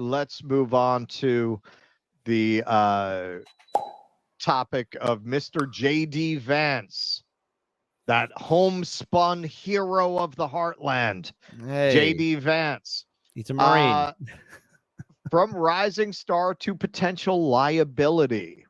Let's move on to the topic of Mr. JD Vance, that homespun hero of the heartland. Hey, JD Vance. he's a Marine. From rising star to potential liability.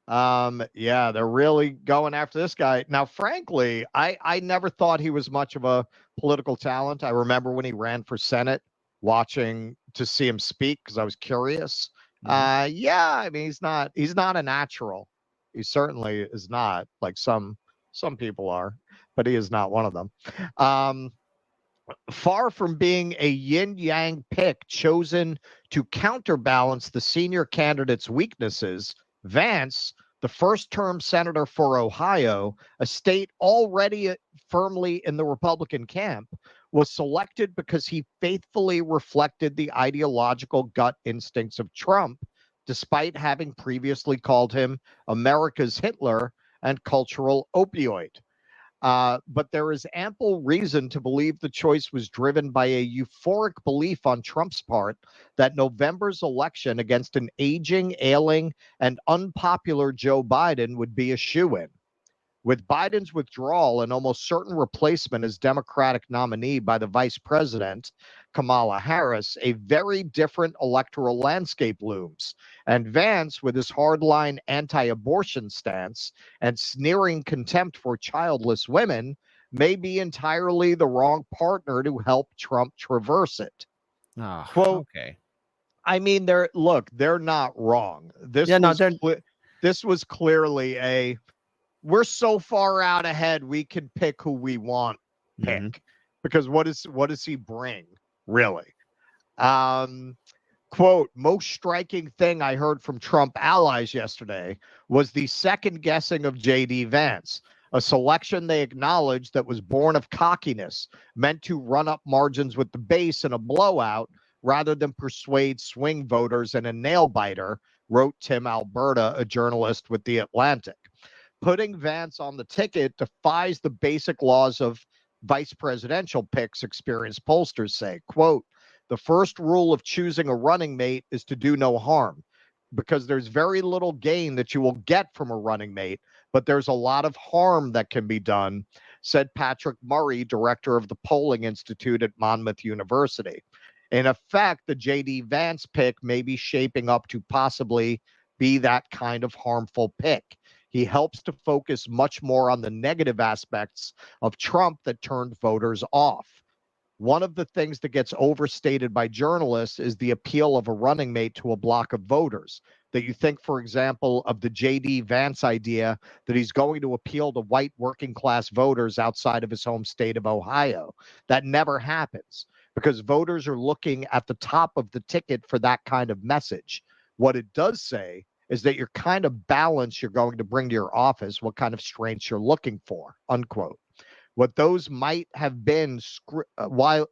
Yeah, they're really going after this guy. Now, frankly, I never thought he was much of a political talent. I remember when he ran for Senate, watching to see him speak because I was curious. Yeah, I mean, he's not a natural. He certainly is not, like some people are, but he is not one of them. Far from being a yin-yang pick chosen to counterbalance the senior candidate's weaknesses, Vance, the first-term senator for Ohio, a state already firmly in the Republican camp, was selected because he faithfully reflected the ideological gut instincts of Trump, despite having previously called him America's Hitler and cultural opioid. But there is ample reason to believe the choice was driven by a euphoric belief on Trump's part that November's election against an aging, ailing, and unpopular Joe Biden would be a shoo-in. With Biden's withdrawal and almost certain replacement as Democratic nominee by the vice president, Kamala Harris, a very different electoral landscape looms. And Vance, with his hardline anti-abortion stance and sneering contempt for childless women, may be entirely the wrong partner to help Trump traverse it. Quote, okay. I mean, they're not wrong. This was clearly a, we're so far out ahead we can pick who we want pick, because what does he bring really? Quote, most striking thing I heard from Trump allies yesterday was the second guessing of JD Vance, a selection they acknowledged that was born of cockiness, meant to run up margins with the base in a blowout rather than persuade swing voters in a nail biter, wrote Tim Alberta, a journalist with The Atlantic. Putting Vance on the ticket defies the basic laws of vice presidential picks, experienced pollsters say. Quote, the first rule of choosing a running mate is to do no harm, because there's very little gain that you will get from a running mate, but there's a lot of harm that can be done, said Patrick Murray, director of the Polling Institute at Monmouth University. In effect, the JD Vance pick may be shaping up to possibly be that kind of harmful pick. He helps to focus much more on the negative aspects of Trump that turned voters off. One of the things that gets overstated by journalists is the appeal of a running mate to a block of voters. That you think, for example, of the JD Vance idea that he's going to appeal to white working class voters outside of his home state of Ohio. That never happens, because voters are looking at the top of the ticket for that kind of message. What it does say is that your kind of balance you're going to bring to your office, what kind of strengths you're looking for, unquote. What those might have been scrutinized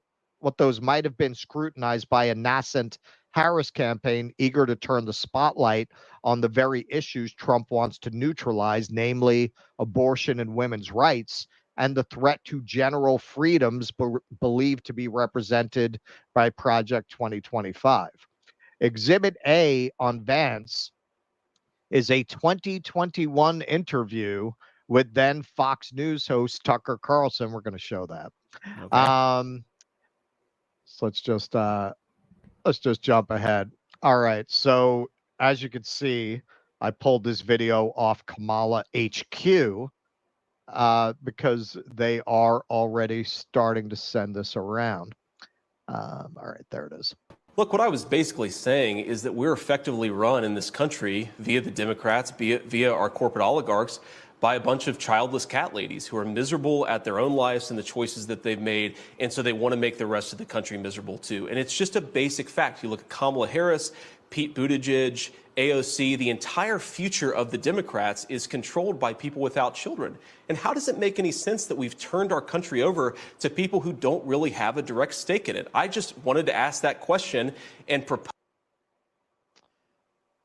by a nascent Harris campaign eager to turn the spotlight on the very issues Trump wants to neutralize, namely abortion and women's rights, and the threat to general freedoms believed to be represented by Project 2025. Exhibit A on Vance is a 2021 interview with then Fox News host Tucker Carlson. We're going to show that. Okay. So let's just jump ahead. All right. So as you can see, I pulled this video off Kamala HQ because they are already starting to send this around. All right, there it is. Look, what I was basically saying is that we're effectively run in this country via the Democrats, via our corporate oligarchs, by a bunch of childless cat ladies who are miserable at their own lives and the choices that they've made, and so they want to make the rest of the country miserable too. And it's just a basic fact. You look at Kamala Harris, Pete Buttigieg, AOC, the entire future of the Democrats is controlled by people without children. And how does it make any sense that we've turned our country over to people who don't really have a direct stake in it? I just wanted to ask that question and propose.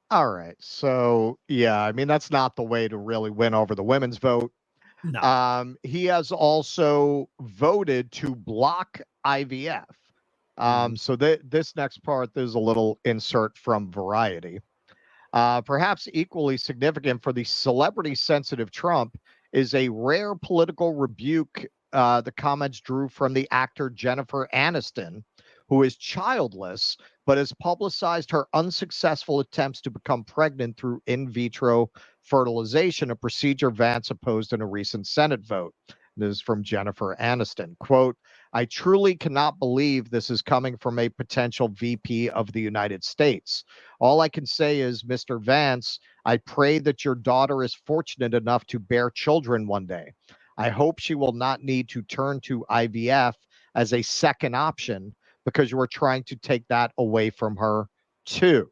All right. So, yeah, I mean, that's not the way to really win over the women's vote. No. He has also voted to block IVF. So this next part, there's a little insert from Variety. Perhaps equally significant for the celebrity-sensitive Trump is a rare political rebuke the comments drew from the actor Jennifer Aniston, who is childless but has publicized her unsuccessful attempts to become pregnant through in vitro fertilization, a procedure Vance opposed in a recent Senate vote. This is from Jennifer Aniston. Quote, I truly cannot believe this is coming from a potential VP of the United States. All I can say is, Mr. Vance, I pray that your daughter is fortunate enough to bear children one day. I hope she will not need to turn to IVF as a second option because you are trying to take that away from her, too.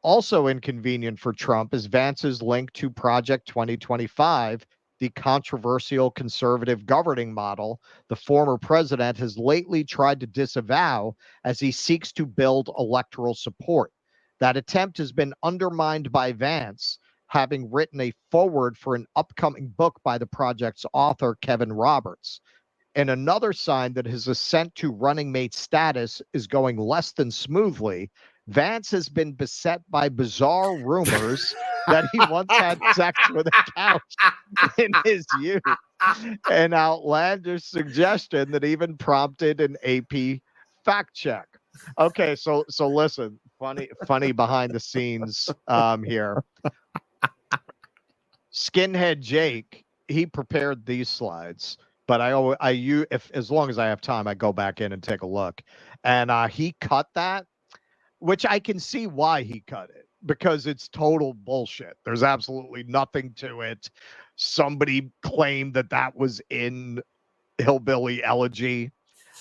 Also inconvenient for Trump is Vance's link to Project 2025, the controversial conservative governing model the former president has lately tried to disavow as he seeks to build electoral support. That attempt has been undermined by Vance, having written a foreword for an upcoming book by the project's author, Kevin Roberts. And another sign that his ascent to running mate status is going less than smoothly, Vance has been beset by bizarre rumors that he once had sex with a couch in his youth, an outlandish suggestion that even prompted an AP fact check. Okay, so listen, funny behind the scenes here. Skinhead Jake, he prepared these slides, but if as long as I have time, I go back in and take a look, and he cut that, which I can see why he cut it, because it's total bullshit. There's absolutely nothing to it. Somebody claimed that was in Hillbilly Elegy.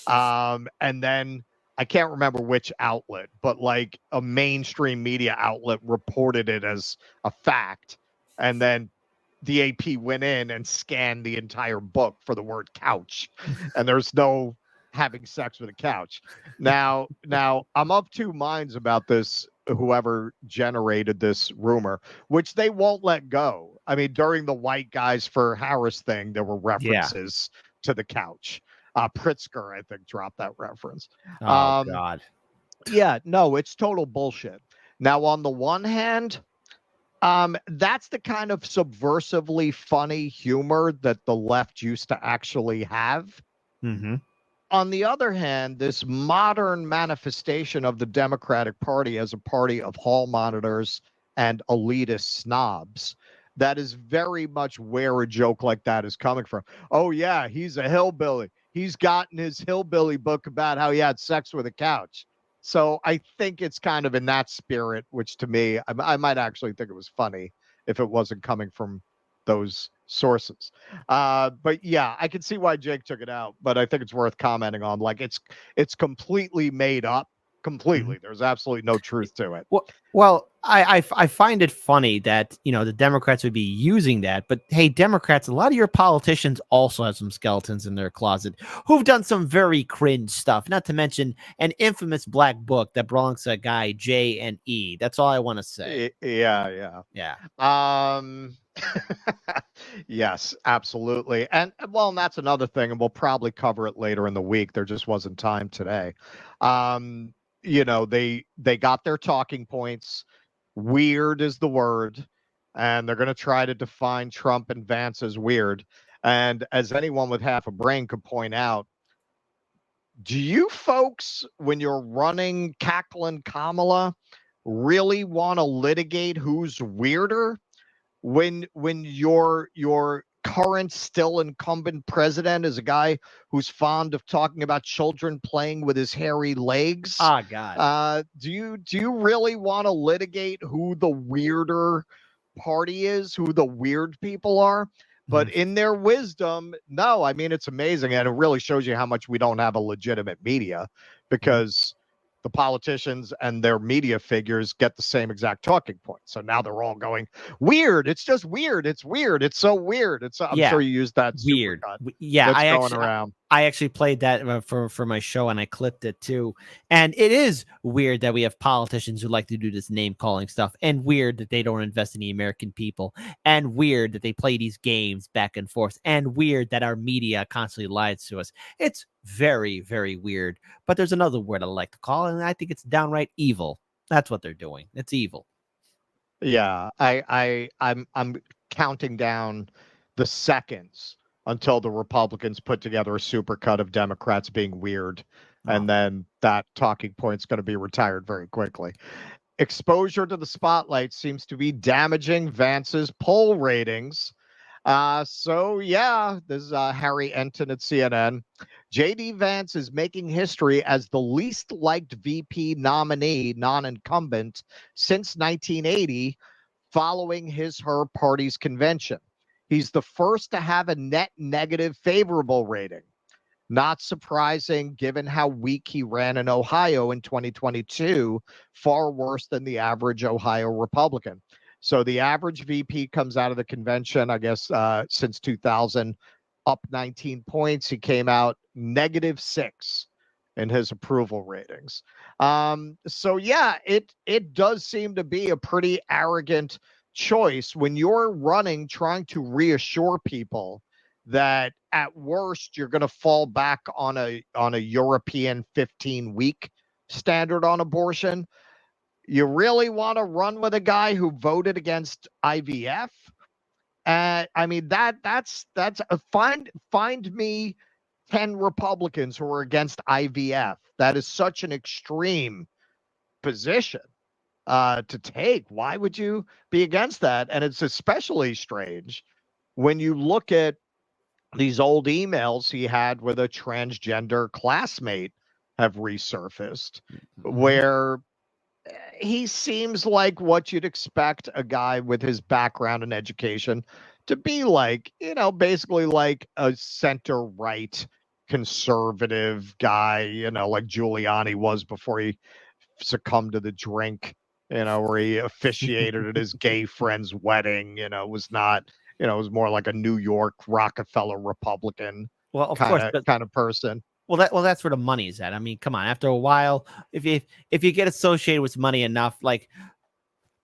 And then I can't remember which outlet, but like a mainstream media outlet reported it as a fact. And then the AP went in and scanned the entire book for the word couch. And there's no having sex with a couch. Now I'm of two minds about this, whoever generated this rumor, which they won't let go. I mean, during the White Guys for Harris thing, there were references to the couch. Pritzker, I think, dropped that reference. Oh, God. Yeah, no, it's total bullshit. Now, on the one hand, that's the kind of subversively funny humor that the left used to actually have. Mm-hmm. On the other hand, this modern manifestation of the Democratic Party as a party of hall monitors and elitist snobs, that is very much where a joke like that is coming from. Oh, yeah, he's a hillbilly. He's gotten his hillbilly book about how he had sex with a couch. So I think it's kind of in that spirit, which to me, I might actually think it was funny if it wasn't coming from those sources. But yeah, I can see why Jake took it out, but I think it's worth commenting on. Like it's completely made up. Completely. Mm-hmm. There's absolutely no truth to it. Well, I find it funny that, the Democrats would be using that. But hey, Democrats, a lot of your politicians also have some skeletons in their closet who've done some very cringe stuff, not to mention an infamous black book that belongs to a guy, J and E. That's all I want to say. Yeah. Yes, absolutely. And that's another thing, and we'll probably cover it later in the week. There just wasn't time today. They got their talking points. Weird is the word, and they're going to try to define Trump and Vance as weird. And as anyone with half a brain could point out, do you folks, when you're running cackling Kamala, really want to litigate who's weirder? When your current still incumbent president is a guy who's fond of talking about children playing with his hairy legs. Oh, God. Do you really want to litigate who the weirder party is, who the weird people are? But in their wisdom, no. I mean, it's amazing, and it really shows you how much we don't have a legitimate media, because the politicians and their media figures get the same exact talking point. So now they're all going, weird. It's just weird. It's weird. It's so weird. I'm sure you used that. Weird. Supercut Yeah, that's going around. I actually played that for my show, and I clipped it too. And it is weird that we have politicians who like to do this name calling stuff, and weird that they don't invest in the American people, and weird that they play these games back and forth, and weird that our media constantly lies to us. It's very, very weird. But there's another word I like to call it, and I think it's downright evil. That's what they're doing. It's evil. Yeah, I'm counting down the seconds until the Republicans put together a supercut of Democrats being weird, and then that talking point's going to be retired very quickly. Exposure to the spotlight seems to be damaging Vance's poll ratings. So yeah, this is Harry Enton at CNN. JD Vance is making history as the least liked VP nominee, non-incumbent, since 1980, following her party's convention. He's the first to have a net negative favorable rating. Not surprising, given how weak he ran in Ohio in 2022, far worse than the average Ohio Republican. So the average VP comes out of the convention, I guess, since 2000, up 19 points. He came out -6 in his approval ratings. So yeah, it does seem to be a pretty arrogant choice when you're running, trying to reassure people that at worst you're going to fall back on a European 15-week standard on abortion. You really want to run with a guy who voted against IVF? I mean, that's find me 10 Republicans who are against IVF. That is such an extreme position to take. Why would you be against that? And it's especially strange when you look at these old emails he had with a transgender classmate have resurfaced, where he seems like what you'd expect a guy with his background and education to be like, basically like a center right conservative guy, like Giuliani was before he succumbed to the drink, where he officiated at his gay friend's wedding, was not, it was more like a New York Rockefeller Republican kind of person. Well, that's where the money is at. I mean, come on. After a while, if you get associated with money enough, like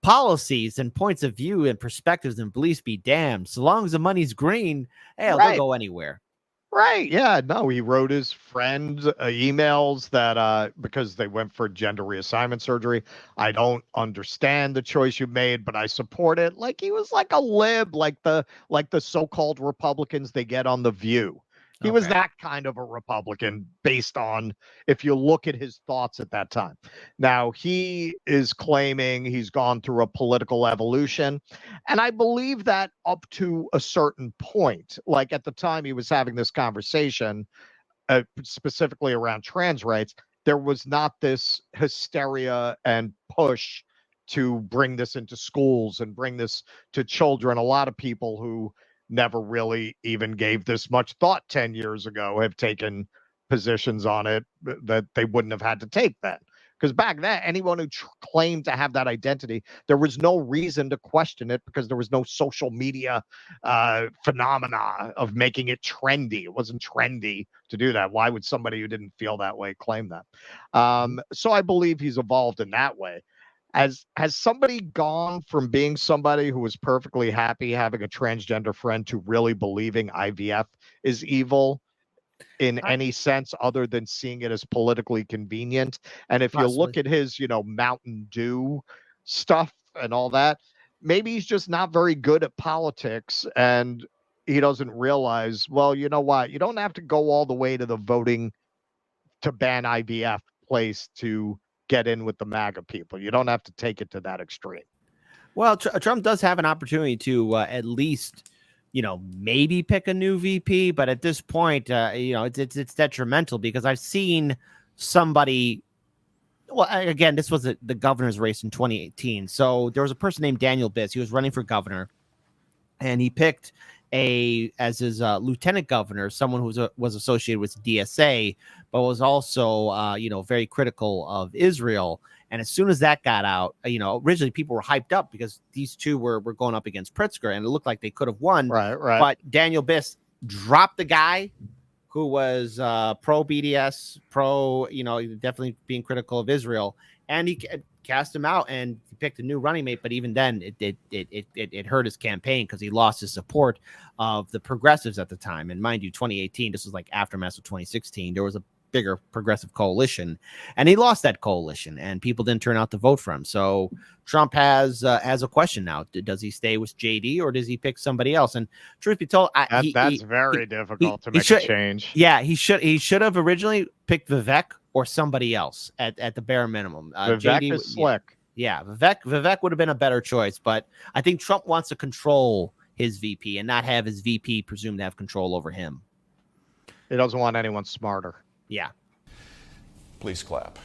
policies and points of view and perspectives and beliefs be damned. So long as the money's green, they'll go anywhere. Right. Yeah. No, he wrote his friend emails that because they went for gender reassignment surgery. I don't understand the choice you made, but I support it. Like he was like a lib, like the so-called Republicans they get on The View. He was that kind of a Republican based on if you look at his thoughts at that time. Now, he is claiming he's gone through a political evolution. And I believe that up to a certain point, like at the time he was having this conversation, specifically around trans rights, there was not this hysteria and push to bring this into schools and bring this to children. A lot of people who never really even gave this much thought 10 years ago have taken positions on it that they wouldn't have had to take then. Because back then, anyone who claimed to have that identity, there was no reason to question it because there was no social media phenomena of making it trendy. It wasn't trendy to do that. Why would somebody who didn't feel that way claim that? So I believe he's evolved in that way. Has somebody gone from being somebody who was perfectly happy having a transgender friend to really believing IVF is evil in any sense other than seeing it as politically convenient? And if you look at his, Mountain Dew stuff and all that, maybe he's just not very good at politics and he doesn't realize, well, you know what? You don't have to go all the way to the voting to ban IVF place to get in with the MAGA people. You don't have to take it to that extreme. Well, Trump does have an opportunity to at least, maybe pick a new VP. But at this point, it's detrimental because I've seen somebody. Well, again, this was the governor's race in 2018. So there was a person named Daniel Biss. He was running for governor, and he picked as his lieutenant governor, someone who was associated with DSA, but was also, very critical of Israel. And as soon as that got out, originally people were hyped up because these two were going up against Pritzker, and it looked like they could have won. Right. But Daniel Biss dropped the guy who was pro BDS, definitely being critical of Israel, and he cast him out and he picked a new running mate. But even then, it hurt his campaign because he lost his support of the progressives at the time. And mind you, 2018, this was like aftermath of 2016. There was a bigger progressive coalition, and he lost that coalition, and people didn't turn out to vote for him. So Trump has a question now: does he stay with JD or does he pick somebody else? And truth be told, that's very difficult to make a change. Yeah, he should have originally picked Vivek or somebody else at the bare minimum. Vivek JD is slick. Yeah, Vivek would have been a better choice, but I think Trump wants to control his VP and not have his VP presumed to have control over him. He doesn't want anyone smarter. Yeah. Please clap.